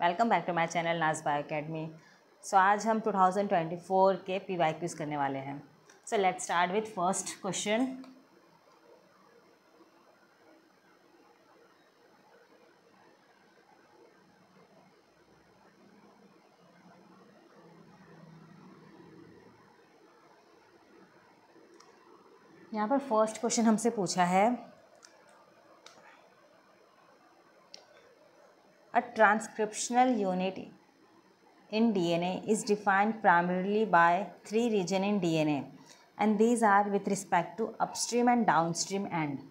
Welcome back to my channel Naaz bio academy. So आज हम 2024 के PYQs करने वाले हैं। So let's start with first question. यहाँ पर फर्स्ट क्वेश्चन हमसे पूछा है, a transcriptional unit in DNA is defined primarily by three regions in DNA and these are with respect to upstream and downstream end।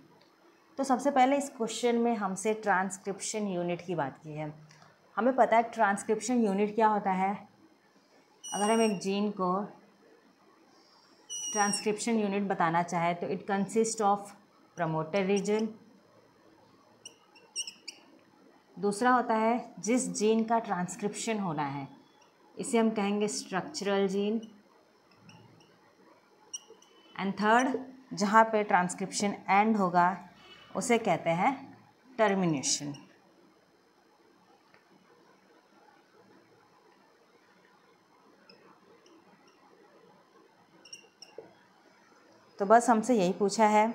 तो सबसे पहले इस question में हमसे ट्रांसक्रिप्शन यूनिट की बात की है। हमें पता है ट्रांसक्रिप्शन यूनिट क्या होता है। अगर हम एक जीन को ट्रांसक्रिप्शन यूनिट बताना चाहे तो it consist of promoter region, दूसरा होता है जिस जीन का ट्रांसक्रिप्शन होना है, इसे हम कहेंगे स्ट्रक्चरल जीन, एंड थर्ड जहाँ पे ट्रांसक्रिप्शन एंड होगा उसे कहते हैं टर्मिनेशन। तो बस हमसे यही पूछा है।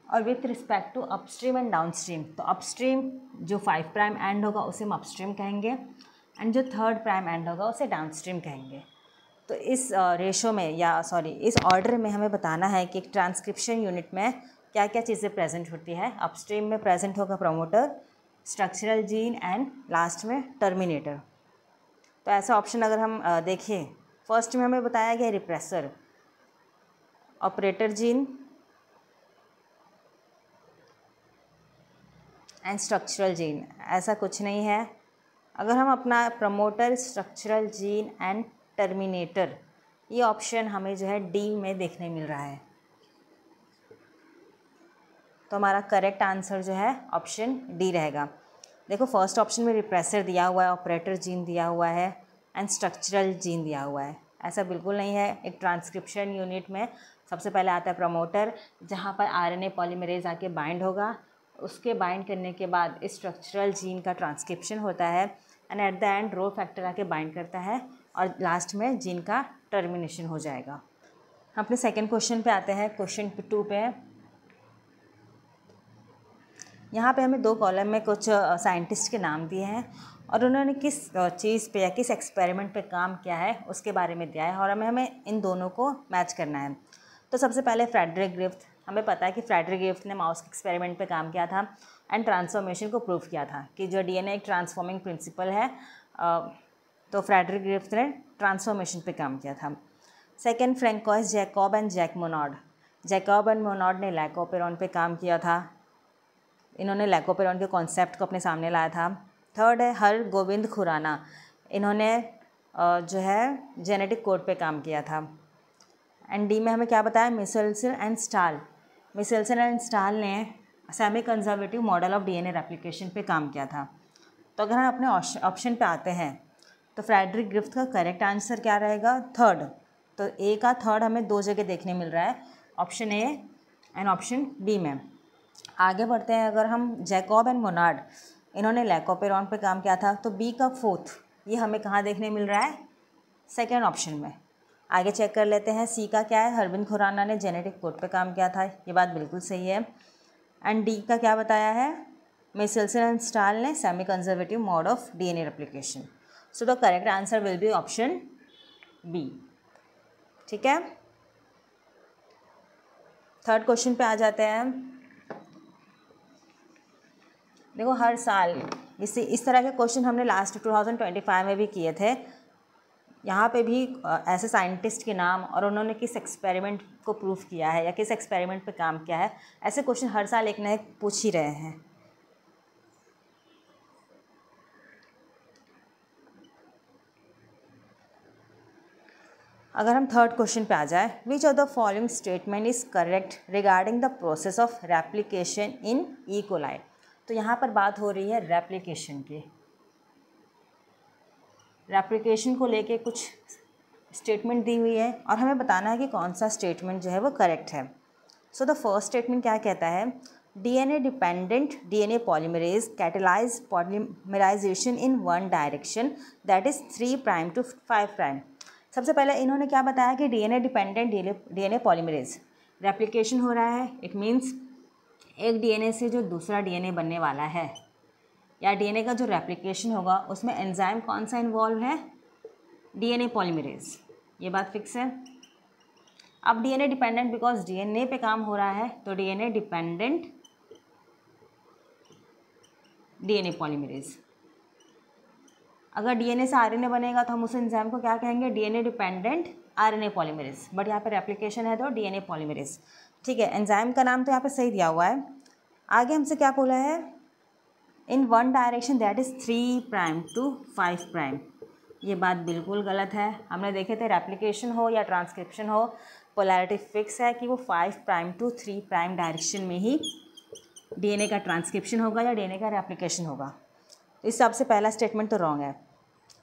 और with respect to upstream and downstream, तो अपस्ट्रीम जो 5 प्राइम एंड होगा उसे हम अपस्ट्रीम कहेंगे एंड जो 3rd प्राइम एंड होगा उसे डाउनस्ट्रीम कहेंगे। तो इस रेशो में इस ऑर्डर में हमें बताना है कि ट्रांसक्रिप्शन यूनिट में क्या क्या चीज़ें प्रेजेंट होती है। अपस्ट्रीम में प्रेजेंट होगा promoter, structural gene and last में टर्मिनेटर। तो ऐसा ऑप्शन अगर हम देखें, फर्स्ट में हमें बताया गया repressor, operator gene and structural gene, ऐसा कुछ नहीं है। अगर हम अपना promoter, structural gene and terminator, ये ऑप्शन हमें जो है डी में देखने मिल रहा है। तो हमारा करेक्ट आंसर जो है ऑप्शन डी रहेगा। देखो फर्स्ट ऑप्शन में रिप्रेसर दिया हुआ है, ऑपरेटर जीन दिया हुआ है एंड स्ट्रक्चरल जीन दिया हुआ है। ऐसा बिल्कुल नहीं है। एक ट्रांसक्रिप्शन यूनिट में सबसे पहले आता है प्रमोटर, जहाँ पर RNA पॉलीमरेज आके बाइंड होगा, उसके बाइंड करने के बाद स्ट्रक्चरल जीन का ट्रांसक्रिप्शन होता है and at the end rho factor आके बाइंड करता है और लास्ट में जीन का टर्मिनेशन हो जाएगा। हम अपने सेकेंड क्वेश्चन पे आते हैं, क्वेश्चन 2 पे। यहाँ पे हमें 2 कॉलम में कुछ साइंटिस्ट के नाम दिए हैं और उन्होंने किस चीज़ पे या किस एक्सपेरिमेंट पे काम किया है उसके बारे में दिया है और हमें इन दोनों को मैच करना है। तो सबसे पहले फ्रेडरिक ग्रिफ्थ, हमें पता है कि फ्रेडरिक ग्रिफ्थ ने माउस के एक्सपेरिमेंट पे काम किया था एंड ट्रांसफॉर्मेशन को प्रूव किया था कि जो DNA एक ट्रांसफॉर्मिंग प्रिंसिपल है। तो फ्रेडरिक ग्रिफ्थ ने ट्रांसफॉर्मेशन पे काम किया था। Second, François Jacob and Jacques Monod, Jacob and Monod ने लैकोपेरॉन पे काम किया था। इन्होंने लैकोपेरॉन के कॉन्सेप्ट को अपने सामने लाया था। थर्ड है हर गोविंद खुराना, इन्होंने जो है जेनेटिक कोड पे काम किया था। एंड डी में हमें क्या बताया, मिसेल्सन एंड स्टाल, मिसेल्सन एंड स्टाल ने semi conservative model of DNA replication पे काम किया था। तो अगर हम अपने ऑप्शन पे आते हैं तो फ्रेडरिक ग्रिफ्थ का करेक्ट आंसर क्या रहेगा, थर्ड। तो ए का थर्ड हमें 2 जगह देखने मिल रहा है, option A and option B में। आगे बढ़ते हैं, अगर हम जैकब एंड मोनार्ड, इन्होंने लैकोपेरॉन पे काम किया था, तो बी का फोर्थ ये हमें कहाँ देखने मिल रहा है, सेकेंड ऑप्शन में। आगे चेक कर लेते हैं, सी का क्या है, हरबिन खुराना ने जेनेटिक कोड पे काम किया था, ये बात बिल्कुल सही है। एंड डी का क्या बताया है, मिसेल्सन एंड स्टाल ने semi conservative mode of DNA replication. So the correct answer will be option B. ठीक है, थर्ड क्वेश्चन पे आ जाते हैं हम। देखो हर साल इस तरह के क्वेश्चन हमने लास्ट 2025 में भी किए थे। यहाँ पे भी ऐसे साइंटिस्ट के नाम और उन्होंने किस एक्सपेरिमेंट को प्रूव किया है या किस एक्सपेरिमेंट पे काम किया है, ऐसे क्वेश्चन हर साल एक ना एक पूछ ही रहे हैं। अगर हम थर्ड क्वेश्चन पे आ जाए, विच of the following statement is correct regarding the process of replication in E coli. तो यहाँ पर बात हो रही है रेप्लिकेशन की। रेप्लिकेशन को लेके कुछ स्टेटमेंट दी हुई है और हमें बताना है कि कौन सा स्टेटमेंट जो है वो करेक्ट है। सो द फर्स्ट स्टेटमेंट क्या कहता है, DNA dependent DNA polymerase catalyze polymerization in one direction, that is 3 prime to 5 prime. सबसे पहले इन्होंने क्या बताया कि DNA dependent DNA polymerase replication हो रहा है. इट मीन्स एक DNA से जो दूसरा DNA बनने वाला है या DNA का जो रेप्लिकेशन होगा उसमें एंजाइम कौन सा इन्वॉल्व है? DNA polymerase. ये बात फिक्स है. अब DNA डिपेंडेंट बिकॉज DNA पे काम हो रहा है तो DNA डिपेंडेंट DNA पॉलीमरेज. अगर DNA से RNA बनेगा तो हम उस एंजाइम को क्या कहेंगे? DNA dependent RNA polymerase. But यहाँ पे रेप्लिकेशन है तो DNA पॉलीमरेज. ठीक है, एंजाइम का नाम तो यहाँ पे सही दिया हुआ है. आगे हमसे क्या बोला है? In one direction that is 3 prime to 5 prime. ये बात बिल्कुल गलत है. हमने देखे थे रेप्लिकेशन हो या ट्रांसक्रिप्शन हो, पोलैरिटी फिक्स है कि वो 5 प्राइम टू 3 प्राइम डायरेक्शन में ही DNA का ट्रांसक्रिप्शन होगा या DNA का रेप्लिकेशन होगा. तो इस हिसाब से पहला स्टेटमेंट तो रॉन्ग है.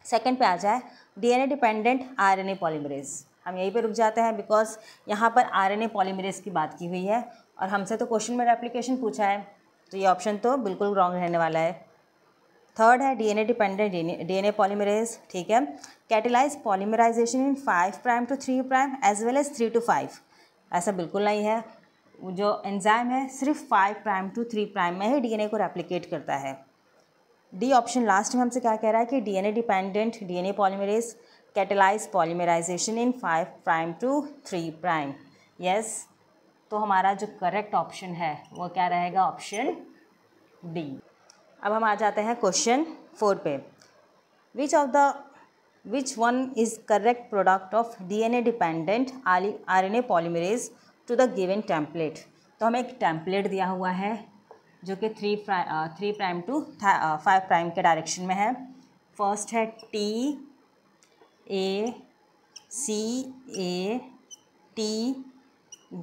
सेकंड पे आ जाए DNA डिपेंडेंट RNA पॉलीमरेज. हम यहीं पे रुक जाते हैं बिकॉज यहाँ पर RNA पॉलीमरेज की बात की हुई है और हमसे तो क्वेश्चन में रेप्लिकेशन पूछा है, तो ये ऑप्शन तो बिल्कुल रॉन्ग रहने वाला है. थर्ड है DNA डिपेंडेंट DNA पॉलीमरेज. ठीक है, catalyse polymerisation in 5 prime to 3 prime as well as 3 to 5. ऐसा बिल्कुल नहीं है. जो एंजाइम है सिर्फ 5 प्राइम टू 3 प्राइम में ही DNA को रेप्लिकेट करता है. डी ऑप्शन लास्ट में हमसे क्या कह रहा है कि DNA dependent DNA polymerase catalyse polymerisation in 5 prime to 3 prime. Yes, तो हमारा जो करेक्ट ऑप्शन है वो क्या रहेगा? Option D. अब हम आ जाते हैं क्वेश्चन 4 पे. Which one is correct product of DNA dependent RNA polymerase to the given template. तो हमें एक टेम्पलेट दिया हुआ है जो कि 3 प्राइम टू 5 प्राइम के डायरेक्शन में है. फर्स्ट है TACA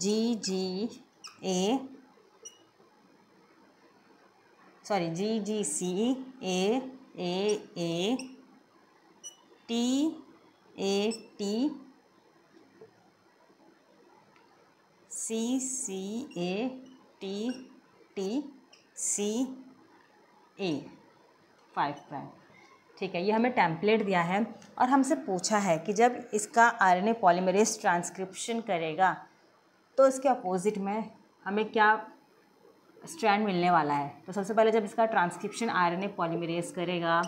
GGA sorry GGCAAA TAT CCATTCA 5 prime. ठीक है, ये हमें टेम्पलेट दिया है और हमसे पूछा है कि जब इसका RNA पॉलीमरेज ट्रांसक्रिप्शन करेगा तो इसके अपोजिट में हमें क्या स्ट्रैंड मिलने वाला है. तो सबसे पहले जब इसका ट्रांसक्रिप्शन RNA पॉलीमरेज करेगा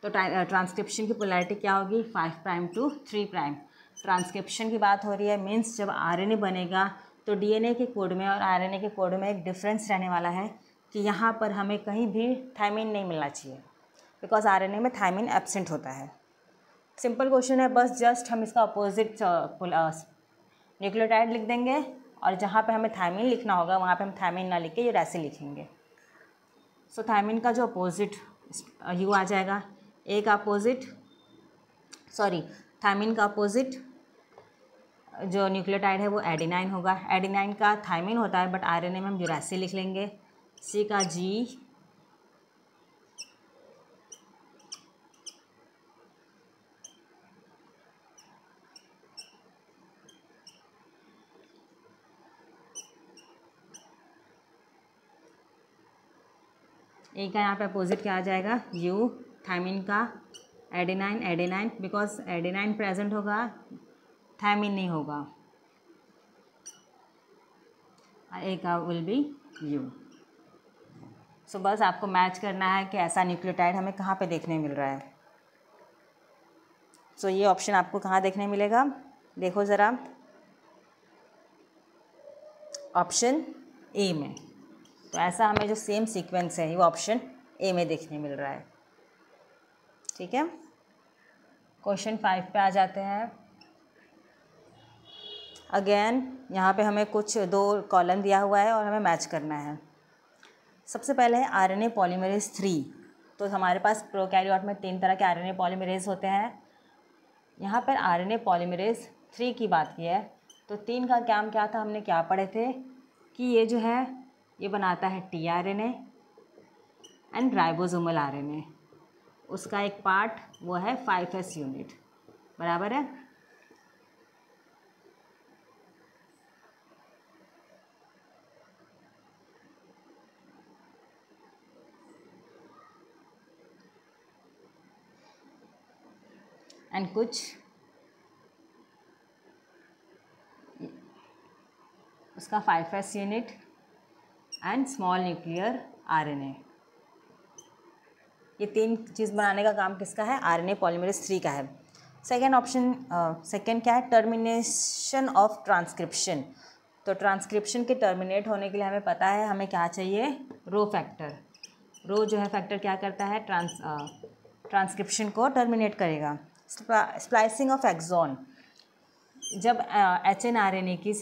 तो ट्रांसक्रिप्शन की पोलैरिटी क्या होगी? 5 प्राइम टू 3 प्राइम. ट्रांसक्रिप्शन की बात हो रही है मीन्स जब RNA बनेगा तो DNA के कोड में और RNA के कोड में एक डिफरेंस रहने वाला है कि यहाँ पर हमें कहीं भी थायमिन नहीं मिलना चाहिए बिकॉज RNA में थायमिन एब्सेंट होता है. सिंपल क्वेश्चन है, बस जस्ट हम इसका अपोजिट न्यूक्लियोटाइड लिख देंगे और जहाँ पे हमें थायमिन लिखना होगा वहाँ पे हम थायमिन ना लिख के ये ऐसे लिखेंगे. सो थायमिन का जो अपोजिट यू आ जाएगा. थायमिन का अपोजिट जो न्यूक्लियोटाइड है वो एडेनाइन होगा. एडेनाइन का थायमिन होता है बट RNA में हम यूरासिल लिख लेंगे. C का G ए का यहाँ पे अपोजिट क्या आ जाएगा? U. थायमिन का एडेनाइन बिकॉज एडेनाइन प्रेजेंट होगा, थायमिन नहीं होगा. ए का विल बी U. सो बस आपको मैच करना है कि ऐसा न्यूक्लियोटाइड हमें कहाँ पे देखने मिल रहा है. सो ये ऑप्शन आपको कहाँ देखने मिलेगा? देखो ज़रा, ऑप्शन ए में. तो ऐसा हमें जो सेम सीक्वेंस है वो ऑप्शन ए में देखने मिल रहा है. ठीक है, क्वेश्चन 5 पे आ जाते हैं. अगेन यहाँ पे हमें कुछ 2 कॉलम दिया हुआ है और हमें मैच करना है. सबसे पहले है RNA पॉलीमरेज 3. तो हमारे पास प्रोकैरियोट में 3 तरह के RNA पॉलीमरेज होते हैं. यहाँ पर RNA पॉलीमरेज 3 की बात की है तो 3 का काम क्या था? हमने क्या पढ़े थे कि ये जो है ये बनाता है tRNA एंड राइबोसोमल RNA. उसका एक पार्ट वो है 5S यूनिट. बराबर है. एंड कुछ उसका 5s unit and small nuclear RNA. ये 3 चीज़ बनाने का काम किसका है? आरएनए पॉलीमरेज 3 का है। सेकेंड ऑप्शन, सेकेंड क्या है? Termination of transcription. तो ट्रांसक्रिप्शन के टर्मिनेट होने के लिए हमें पता है हमें क्या चाहिए? Rho factor. रो जो है फैक्टर क्या करता है? ट्रांसक्रिप्शन को टर्मिनेट करेगा। स्प्लाइसिंग ऑफ एक्सॉन, जब HNRNA की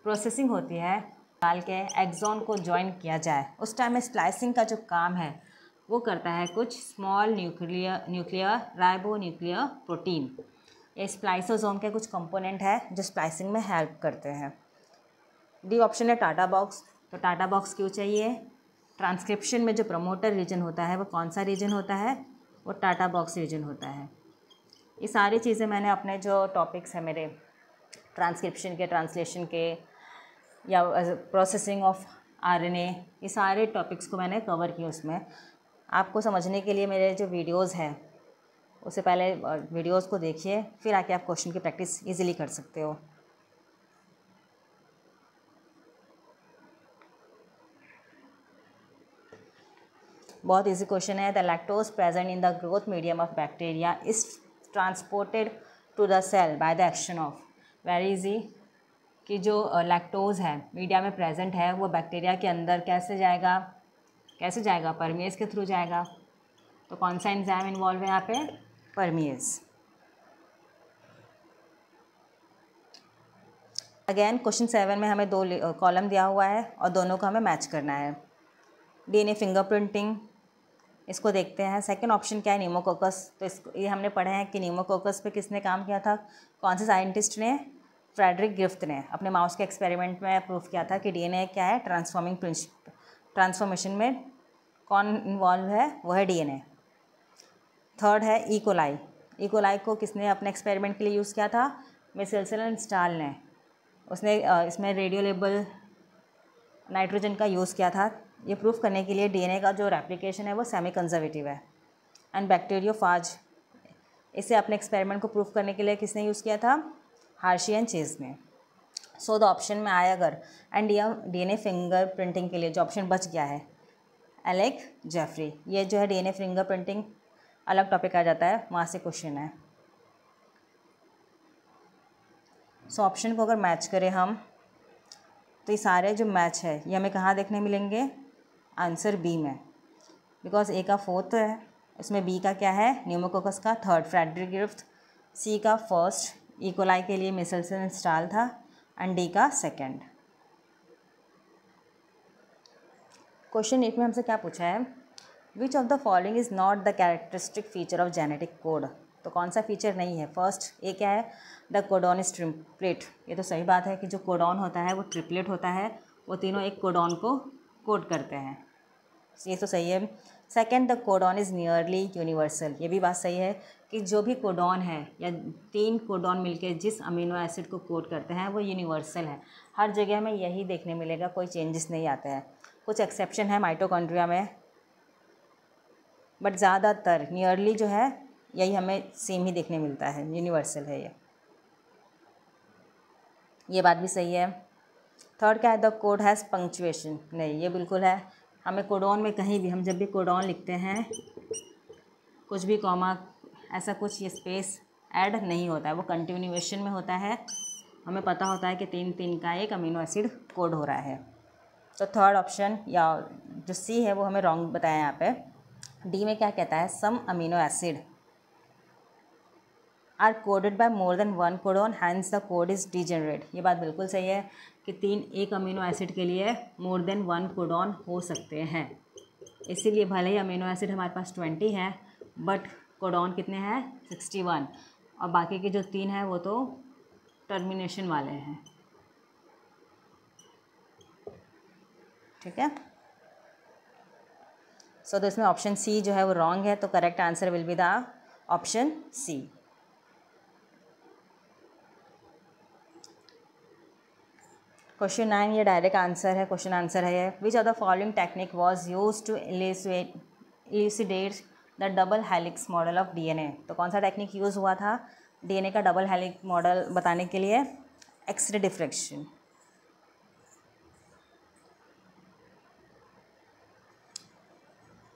प्रोसेसिंग होती है डाल के एक्सॉन को ज्वाइन किया जाए, उस टाइम में स्प्लाइसिंग का जो काम है वो करता है कुछ small nuclear ribo nuclear protein. ये स्प्लाइसोसोम के कुछ कंपोनेंट है जो स्प्लाइसिंग में हेल्प करते हैं। डी ऑप्शन है टाटा बॉक्स। तो टाटा बॉक्स क्यों चाहिए? ट्रांसक्रिप्शन में जो प्रमोटर रीजन होता है वो कौन सा रीजन होता है? वो टाटा बॉक्स रीजन होता है। ये सारी चीज़ें मैंने अपने जो टॉपिक्स हैं मेरे ट्रांसक्रिप्शन के, ट्रांसलेशन के या प्रोसेसिंग ऑफ आरएनए, ये सारे टॉपिक्स को मैंने कवर किया। उसमें आपको समझने के लिए मेरे जो वीडियोस हैं उससे पहले वीडियोस को देखिए, फिर आके आप क्वेश्चन की प्रैक्टिस इजीली कर सकते हो। बहुत इजी क्वेश्चन है। The lactose present in the growth medium of bacteria is transported to the cell by the action of. Very easy कि जो लैक्टोज है मीडिया में प्रेजेंट है वो बैक्टीरिया के अंदर कैसे जाएगा? परमेज के थ्रू जाएगा। तो कौन सा एंजाइम इन्वॉल्व है यहाँ पे? परमेज। अगेन क्वेश्चन 7 में हमें 2 कॉलम दिया हुआ है और दोनों को हमें मैच करना है। DNA फिंगरप्रिंटिंग, इसको देखते हैं। सेकंड ऑप्शन क्या है? न्यूमोकोकस। तो इसको ये हमने पढ़े हैं कि न्यूमोकोकस पे किसने काम किया था? कौन से साइंटिस्ट ने? फ्रेडरिक ग्रिफ्थ ने अपने माउस के एक्सपेरिमेंट में प्रूफ किया था कि DNA क्या है? ट्रांसफॉर्मेशन में कौन इन्वॉल्व है? वो है DNA। थर्ड है इकोलाई। इकोलाई को किसने अपने एक्सपेरिमेंट के लिए यूज़ किया था? मिसेल्सन स्टाल ने। उसने इसमें रेडियो लेबल नाइट्रोजन का यूज़ किया था ये प्रूफ करने के लिए DNA का जो रेप्लिकेशन है वो सेमी कंजर्वेटिव है। एंड बैक्टीरियोफाज, इसे अपने एक्सपेरिमेंट को प्रूफ करने के लिए किसने यूज़ किया था? हार्शी एंड चेज ने। सो द ऑप्शन में आया अगर एंड DNA फिंगर प्रिंटिंग के लिए जो ऑप्शन बच गया है एलेक जेफरी। ये जो है DNA फिंगर प्रिंटिंग अलग टॉपिक आ जाता है, वहाँ से क्वेश्चन है। सो ऑप्शन को अगर मैच करें हम तो ये सारे जो मैच है ये हमें कहाँ देखने मिलेंगे? आंसर बी में। बिकॉज ए का 4th है, इसमें बी का क्या है? न्यूमोकोकस का 3rd फ्रेडरिक ग्रिफ्थ, सी का 1st इकोलाई के लिए मिसेल्सन स्टाल था एंड डी का 2nd। क्वेश्चन 8 में हमसे क्या पूछा है? विच of the following is not the characteristic feature of genetic code. तो कौन सा फीचर नहीं है? फर्स्ट ए क्या है? The codon is triplet. ये तो सही बात है कि जो कोडॉन होता है वो ट्रिपलेट होता है, वो तीनों एक कोडॉन को कोड करते हैं, ये तो सही है। Second, the codon is nearly universal. ये भी बात सही है कि जो भी कोडॉन है या 3 कोडॉन मिलके जिस अमीनो एसिड को कोड करते हैं वो यूनिवर्सल है, हर जगह में यही देखने मिलेगा, कोई चेंजेस नहीं आते हैं। कुछ एक्सेप्शन है माइटोकॉन्ड्रिया में, बट ज़्यादातर नियरली जो है यही हमें सेम ही देखने मिलता है, यूनिवर्सल है ये बात भी सही है। थर्ड क्या है? The code has punctuation. नहीं, ये बिल्कुल है। हमें कोडॉन में कहीं भी हम जब भी कोडॉन लिखते हैं कुछ भी कॉमा ऐसा कुछ ये स्पेस ऐड नहीं होता है, वो कंटिन्यूएशन में होता है। हमें पता होता है कि 3 का एक अमीनो एसिड कोड हो रहा है। तो थर्ड ऑप्शन या जो सी है वो हमें रॉन्ग बताया यहाँ पे। डी में क्या कहता है? Some amino acid are coded by more than 1 codon hence the code is degenerate. ये बात बिल्कुल सही है कि एक अमीनो एसिड के लिए मोर देन 1 कोडॉन हो सकते हैं, इसीलिए भले ही अमीनो एसिड हमारे पास 20 है बट कोडॉन कितने हैं? 61, और बाकी के जो 3 हैं वो तो टर्मिनेशन वाले हैं। ठीक है, सो तो इसमें ऑप्शन सी जो है वो रॉन्ग है, तो correct answer will be the option C. Question 9 ये डायरेक्ट आंसर है, क्वेश्चन आंसर है ये। Which of the following technique was use to elucidate the double helix model of DNA. तो कौन सा टेक्निक यूज़ हुआ था डीएनए का डबल हेलिक्स मॉडल बताने के लिए? X ray diffraction.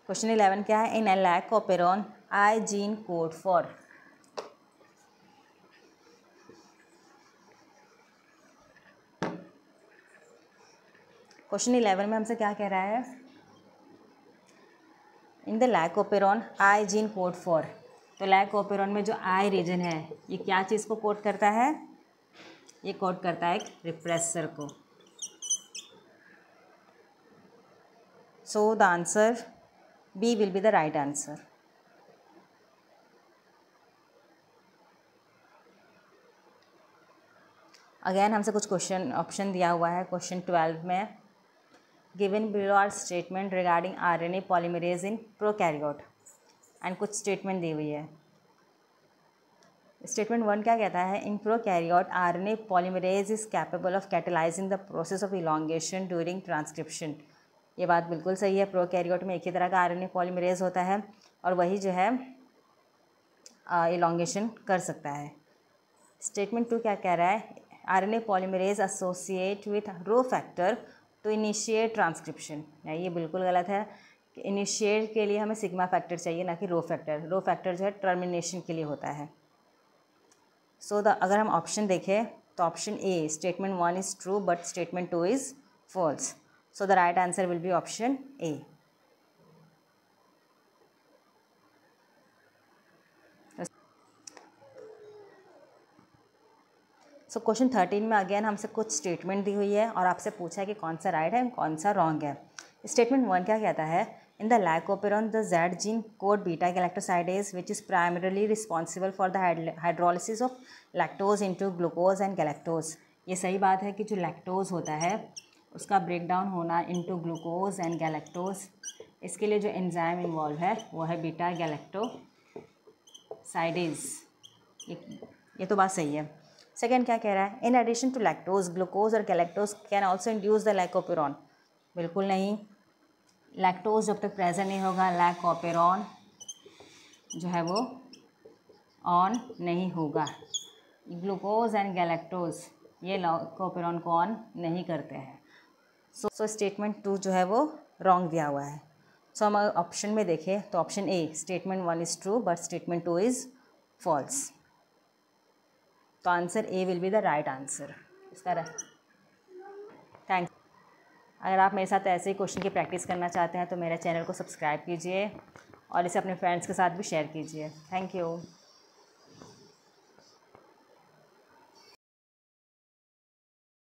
क्वेश्चन 11 क्या है? In lac operon i gene code for. Question 11 में हमसे क्या कह रहा है? In the lac operon i gene code for. तो लैकोपेरॉन में जो आई रीजन है ये क्या चीज़ को कोड करता है? ये कोड करता है एक रिप्रेसर को। So the answer B will be the right answer. Again हमसे कुछ क्वेश्चन ऑप्शन दिया हुआ है क्वेश्चन 12 में। Given below are statement regarding RNA polymerase in prokaryote. And कुछ स्टेटमेंट दी हुई है। स्टेटमेंट 1 क्या कहता है? In prokaryote RNA polymerase is capable of catalysing the process of elongation during transcription. ये बात बिल्कुल सही है। प्रोकैरियोट में एक ही तरह का आरएनए पॉलीमरेज होता है और वही जो है इलॉन्गेशन कर सकता है। स्टेटमेंट 2 क्या कह रहा है? RNA polymerase associate with rho factor to initiate transcription. ये बिल्कुल गलत है कि इनिशिएट के लिए हमें सिग्मा फैक्टर चाहिए, ना कि रो फैक्टर। रो फैक्टर जो है टर्मिनेशन के लिए होता है। अगर हम ऑप्शन देखें तो option A statement 1 is true but statement 2 is false. So the right answer will be option A. So question 13 में अगेन हमसे कुछ स्टेटमेंट दी हुई है और आपसे पूछा है कि कौन सा राइट है कौन सा रॉन्ग है। स्टेटमेंट 1 क्या कहता है? In the lac operon the Z gene code beta galactosidase which is primarily responsible for the hydrolysis of lactose into glucose and galactose. ये सही बात है कि जो लैक्टोज होता है उसका ब्रेक डाउन होना इंटू ग्लूकोज एंड गैलेक्टोज, इसके लिए जो एंजाइम इन्वॉल्व है वो है बीटा गैलेक्टोसाइडेज। ये तो बात सही है। सेकेंड क्या कह रहा है? In addition to lactose glucose और galactose can also induce the lac operon. बिल्कुल नहीं। लैक्टोज जब तक प्रेजेंट नहीं होगा लैकोपेरॉन जो है वो ऑन नहीं होगा। ग्लूकोज एंड गैलेक्टोज ये लैकोपेरॉन को ऑन नहीं करते हैं। सो स्टेटमेंट 2 जो है वो रॉन्ग दिया हुआ है। सो हम ऑप्शन में देखें तो option A statement 1 is true but statement 2 is false. तो answer A will be the right answer इसका। थैंक्स। अगर आप मेरे साथ ऐसे ही क्वेश्चन की प्रैक्टिस करना चाहते हैं तो मेरे चैनल को सब्सक्राइब कीजिए और इसे अपने फ्रेंड्स के साथ भी शेयर कीजिए। Thank you.